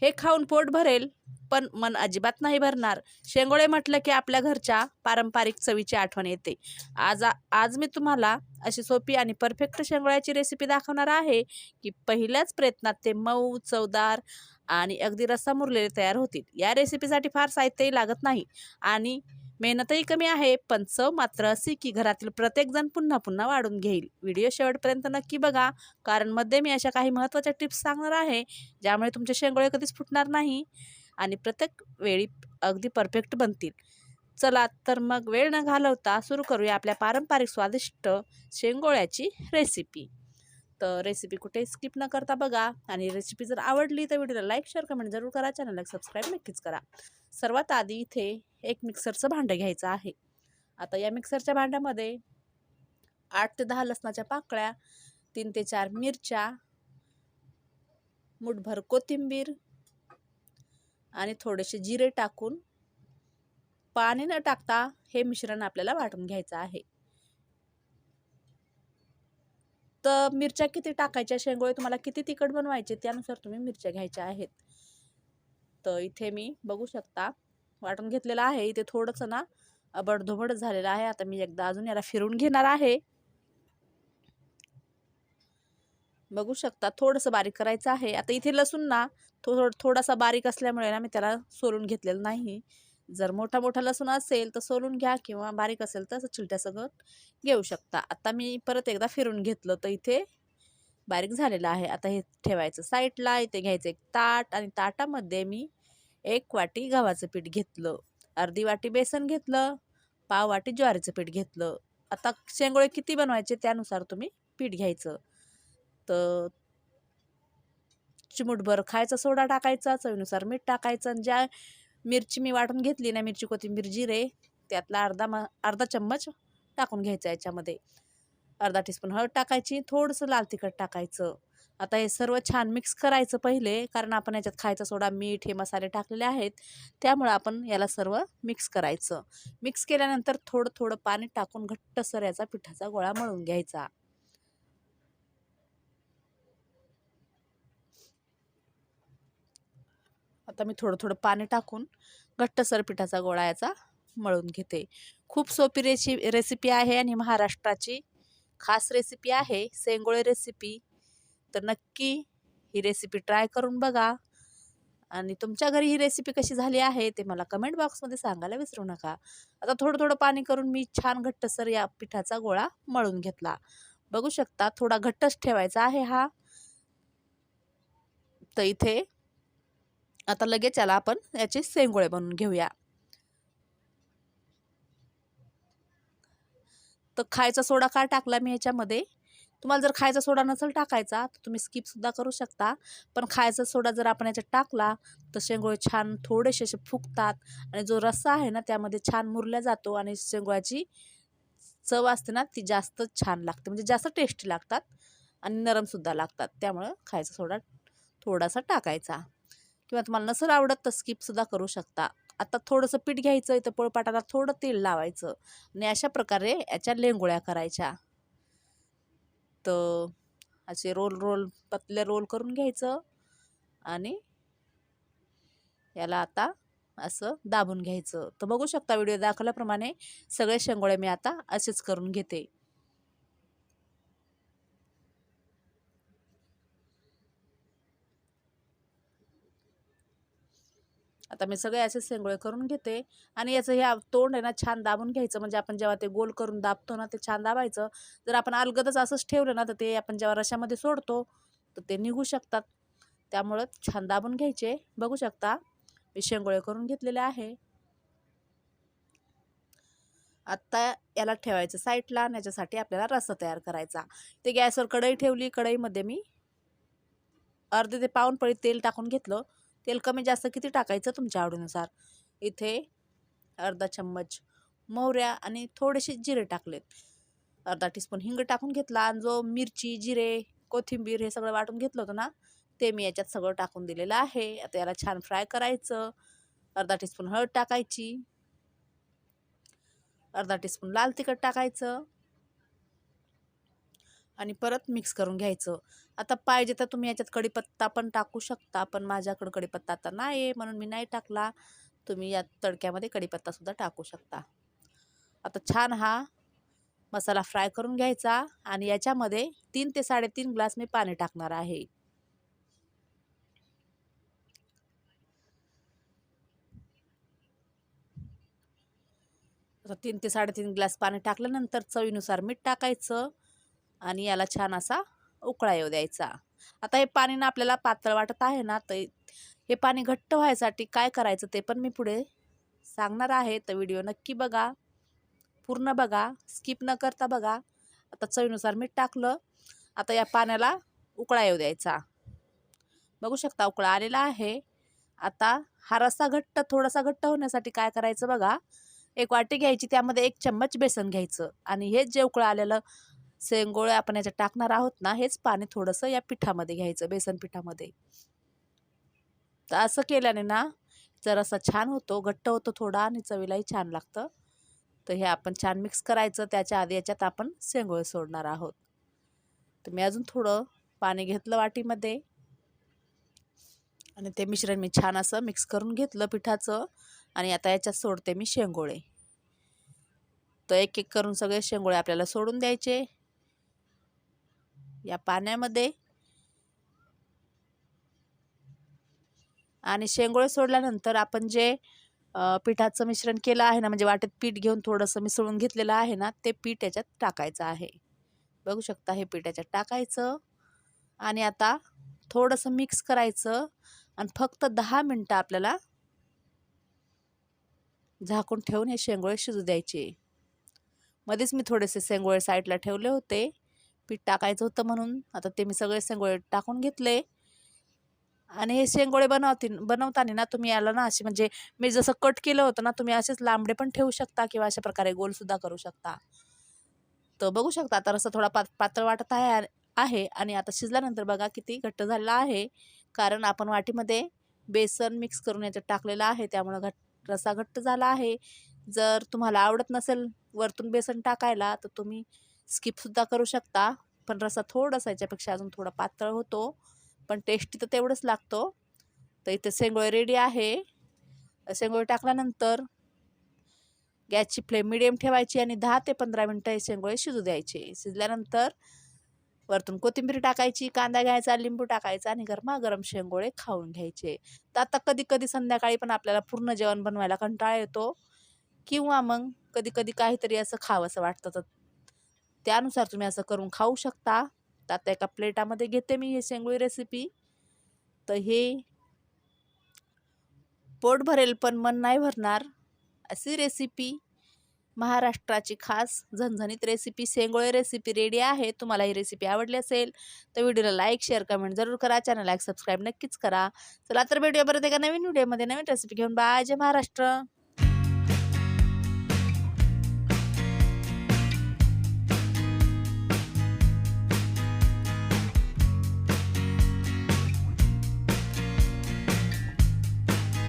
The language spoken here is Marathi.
हे खाऊन पोट भरेल, पण मन अजिबात नाही भरणार. शेंगोळे म्हटलं की आपल्या घरच्या पारंपरिक चवीची आठवण येते. आज मी तुम्हाला अशी सोपी आणि परफेक्ट शेंगोळ्याची रेसिपी दाखवणार आहे की पहिल्याच प्रयत्नात ते मऊ, चवदार आणि अगदी रस्सा मुरलेले तयार होतील. या रेसिपीसाठी फार साहित्यही लागत नाही आणि मेहनतही कमी आहे, पण चव मात्र अशी की घरातील प्रत्येकजण पुन्हा पुन्हा वाढून घेईल. व्हिडिओ शेवटपर्यंत नक्की बघा, कारण मध्ये मी अशा काही महत्त्वाच्या टिप्स सांगणार आहे ज्यामुळे तुमचे शेंगोळे कधीच फुटणार नाही आणि प्रत्येक वेळी अगदी परफेक्ट बनतील. चला तर मग वेळ न घालवता सुरू करूया आपल्या पारंपरिक स्वादिष्ट शेंगोळ्याची रेसिपी. तर रेसिपी कुठे स्किप न करता बघा आणि रेसिपी जर आवडली तर व्हिडिओला लाईक, शेअर, कमेंट जरूर करा. चॅनलला सबस्क्राईब नक्कीच करा. सर्वात आधी इथे एक मिक्सरचं भांडं घ्यायचं आहे. आता या मिक्सरच्या भांड्यामध्ये 8 ते 10 लसणाच्या पाकळ्या, 3 ते 4 मिरच्या, मुठभर कोथिंबीर आणि थोडेसे जिरे टाकून पाणी न टाकता हे मिश्रण आपल्याला वाटून घ्यायचं आहे. तर मिरच्या किती टाकायच्या, शेंगोळे तुम्हाला किती तिखट बनवायचे त्यानुसार तुम्ही मिरच्या घ्यायच्या आहेत. तर इथे मी बघू शकता वाटून घेतलेलं आहे. इथे थोडंसं ना अबडधोबड झालेलं आहे. आता मी एकदा अजून याला फिरून घेणार आहे. बघू शकता थोडंसं बारीक करायचं आहे. आता इथे लसूण ना थोडासा बारीक असल्यामुळे ना मी त्याला सोलून घेतलेलं नाही. जर मोठा लसूण असेल तर सोलून घ्या किंवा बारीक असेल तर छिलट्यासकट घेऊ शकता. आता मी परत एकदा फिरून घेतलं तर इथे बारीक झालेलं आहे. आता हे ठेवायचं साईडला. इथे घ्यायचं एक ताट आणि ताटामध्ये मी 1 वाटी गव्हाचं पीठ घेतलं, अर्धी वाटी बेसन घेतलं, पाव वाटी ज्वारीचं पीठ घेतलं. आता शेंगोळे किती बनवायचे त्यानुसार तुम्ही पीठ घ्यायचं. तर चिमूटभर खायचा सोडा टाकायचा, चवीनुसार मीठ टाकायचं आणि ज्या मिरची मी वाटून घेतली ना, मिरची, कोथिंबीर, जिरे, त्यातला अर्धा चम्मच टाकून घ्यायचा याच्यामध्ये. अर्धा टीस्पून हळद टाकायची, थोडंसं लाल तिखट टाकायचं. आता हे सर्व छान मिक्स करायचं पहिले, कारण आपण याच्यात खायचा सोडा, मीठ हे मसाले टाकलेले आहेत, त्यामुळे आपण याला सर्व मिक्स करायचं. मिक्स केल्यानंतर थोडं थोडं पाणी टाकून घट्टसर याचा पिठाचा गोळा मळून घ्यायचा. आता मी थोडं थोडं पाणी टाकून घट्टसर पिठाचा गोळा याचा मळून घेते. खूप सोपी रेसिपी आहे आणि महाराष्ट्राची खास रेसिपी आहे, शेंगोळे रेसिपी. तर नक्की ही रेसिपी ट्राय करून बघा आणि तुमच्या घरी ही रेसिपी कशी झाली आहे ते मला कमेंट बॉक्समध्ये सांगायला विसरू नका. आता थोडं थोडं पाणी करून मी छान घट्टसर या पिठाचा गोळा मळून घेतला. बघू शकता थोडा घट्टच ठेवायचा आहे हा. तर इथे आता लगेच याला आपण याचे शेंगोळे बनवून घेऊया. तर खायचा सोडा का टाकला मी याच्यामध्ये, तुम्हाला जर खायचा सोडा नसेल टाकायचा तर तुम्ही स्किप सुद्धा करू शकता. पण खायचा सोडा जर आपण याच्यात टाकला तर शेंगोळे छान थोडेसे असे फुगतात आणि जो रस्सा आहे ना त्यामध्ये छान मुरला जातो आणि शेंगोळ्याची चव असते ना ती जास्त छान लागते, म्हणजे जास्त टेस्टी लागतात आणि नरमसुद्धा लागतात. त्यामुळं खायचा सोडा थोडासा टाकायचा किंवा तुम्हाला नसेल आवडत तर स्किपसुद्धा करू शकता. आता थोडंसं पीठ घ्यायचं, इथं पोळपाटाला थोडं तेल लावायचं आणि अशा प्रकारे याच्या लेंगोळ्या करायच्या. तर असे पतले रोल करून घ्यायचं आणि याला आता असं दाबून घ्यायचं. तर बघू शकता व्हिडिओ दाखवल्याप्रमाणे सगळे शेंगोळे मी आता असेच करून घेते. आता मी सगळे असे शेंगोळे करून घेते आणि याचं ह्या तोंड आहे ना छान दाबून घ्यायचं, म्हणजे आपण जेव्हा ते गोल करून दाबतो ना ते छान दाबायचं. जर आपण अलगदच असंच ठेवलं ना तर ते आपण जेव्हा रशामध्ये सोडतो तर ते निघू शकतात. त्यामुळं छान दाबून घ्यायचे. बघू शकता मी शेंगोळे करून घेतलेले आहे. आता याला ठेवायचं साईडला आणि याच्यासाठी आपल्याला रस्सा तयार करायचा. ते गॅसवर कढई ठेवली. कढईमध्ये मी अर्धे ते पाऊण पळी तेल टाकून घेतलं. तेल कमी जास्त किती टाकायचं तुमच्या आवडीनुसार. इथे अर्धा चम्मच मोहऱ्या आणि थोडेसे जिरे टाकलेत. अर्धा टीस्पून हिंग टाकून घेतला आणि जो मिरची, जिरे, कोथिंबीर हे सगळं वाटून घेतलं होतं ना ते मी याच्यात सगळं टाकून दिलेलं आहे. आता याला छान फ्राय करायचं. अर्धा टीस्पून हळद टाकायची, अर्धा टीस्पून लाल तिखट टाकायचं आणि परत मिक्स करून घ्यायचं. आता पाहिजे तर तुम्ही याच्यात कढीपत्ता पण टाकू शकता, पण माझ्याकडे कढीपत्ता आता नाही आहे म्हणून मी नाही टाकला. तुम्ही या तडक्यामध्ये कढीपत्तासुद्धा टाकू शकता. आता छान हा मसाला फ्राय करून घ्यायचा आणि याच्यामध्ये 3 ते 3.5 ग्लास मी पाणी टाकणार आहे. आता 3 ते 3.5 ग्लास पाणी टाकल्यानंतर चवीनुसार मीठ टाकायचं आणि याला छान असा उकळा येऊ द्यायचा. आता हे पाणी ना आपल्याला पातळ वाटत आहे ना, तर हे पाणी घट्ट व्हायसाठी काय करायचं ते पण मी पुढे सांगणार आहे. तर व्हिडिओ नक्की बघा, पूर्ण बघा, स्किप न करता बघा. आता चवीनुसार मीठ टाकलं. आता या पाण्याला उकळा येऊ द्यायचा. बघू शकता उकळा आलेला आहे. आता हा रस्सा थोडासा घट्ट होण्यासाठी काय करायचं बघा. एक वाटी घ्यायची, त्यामध्ये 1 चम्मच बेसन घ्यायचं आणि हे जे उकळं आलेलं शेंगोळे आपण याच्यात टाकणार आहोत ना, हेच पाणी थोडंसं या पिठामध्ये घ्यायचं, बेसन पिठामध्ये. तर असं केल्याने ना जरासा छान होतो, घट्ट होतो थोडा आणि चवीलाही छान लागतं. तर हे आपण छान मिक्स करायचं. त्याच्या आधी याच्यात आपण शेंगोळे सोडणार आहोत. तर मी अजून थोडं पाणी घेतलं वाटीमध्ये आणि ते मिश्रण मी छान असं मिक्स करून घेतलं पिठाचं आणि आता याच्यात सोडते मी शेंगोळे. तर एक एक करून सगळे शेंगोळे आपल्याला सोडून द्यायचे या पाण्यामध्ये. आणि शेंगोळे सोडल्यानंतर आपण जे पिठाचं मिश्रण केलं आहे ना, म्हणजे वाटेत पीठ घेऊन थोडंसं मिसळून घेतलेलं आहे ना, ते पीठ याच्यात टाकायचं आहे. बघू शकता हे पीठ याच्यात टाकायचं आणि आता थोडंसं मिक्स करायचं आणि फक्त 10 मिनटं आपल्याला झाकून ठेवून हे शेंगोळे शिजू द्यायचे. मध्येच मी थोडेसे शेंगोळे साईडला ठेवले होते, पीठ टाकायचं होतं म्हणून. आता ते मी सगळे शेंगोळे टाकून घेतले आणि हे शेंगोळे बनवताना ना तुम्ही याला ना अशी म्हणजे मी जसं कट केलं होतं ना, तुम्ही असेच लांबडे पण ठेवू शकता किंवा अशा प्रकारे गोलसुद्धा करू शकता. तर बघू शकता आता रस्सा थोडा पातळ वाटत आहे आणि आता शिजल्यानंतर बघा किती घट्ट झालेला आहे. कारण आपण वाटीमध्ये बेसन मिक्स करून याच्यात टाकलेलं आहे, त्यामुळं रस्सा घट्ट झाला आहे. जर तुम्हाला आवडत नसेल वरतून बेसन टाकायला तर तुम्ही स्किपसुद्धा करू शकता. पण रस्सा थोडासा याच्यापेक्षा अजून थोडा पातळ होतो, पण टेस्टी तर तेवढंच लागतो. तर इथे शेंगोळे रेडी आहे. शेंगोळे टाकल्यानंतर गॅसची फ्लेम मिडियम ठेवायची आणि 10 ते 15 मिनटं हे शेंगोळे शिजू द्यायचे. शिजल्यानंतर वरतून कोथिंबीर टाकायची, कांदा घ्यायचा, लिंबू टाकायचा आणि गरमागरम शेंगोळे खाऊन घ्यायचे. तर आता कधी-कधी संध्याकाळी पण आपल्याला पूर्ण जेवण बनवायला कंटाळा येतो किंवा मग कधी-कधी काहीतरी असं खावंसं वाटतं, तर त्यानुसार तुम्ही असं करून खाऊ शकता. तर आता एका प्लेटामध्ये घेते मी ही शेंगोळी रेसिपी. तर हे पोट भरेल पण मन नाही भरणार अशी रेसिपी, महाराष्ट्राची खास झणझणीत रेसिपी शेंगोळे रेसिपी रेडी आहे. तुम्हाला ही रेसिपी आवडली असेल तर व्हिडिओला लाईक, शेअर, कमेंट जरूर करा. चॅनलला सबस्क्राईब नक्कीच करा. चला तर भेटूया परत एका नवीन व्हिडिओमध्ये नवीन रेसिपी घेऊन. बाय. जय महाराष्ट्र.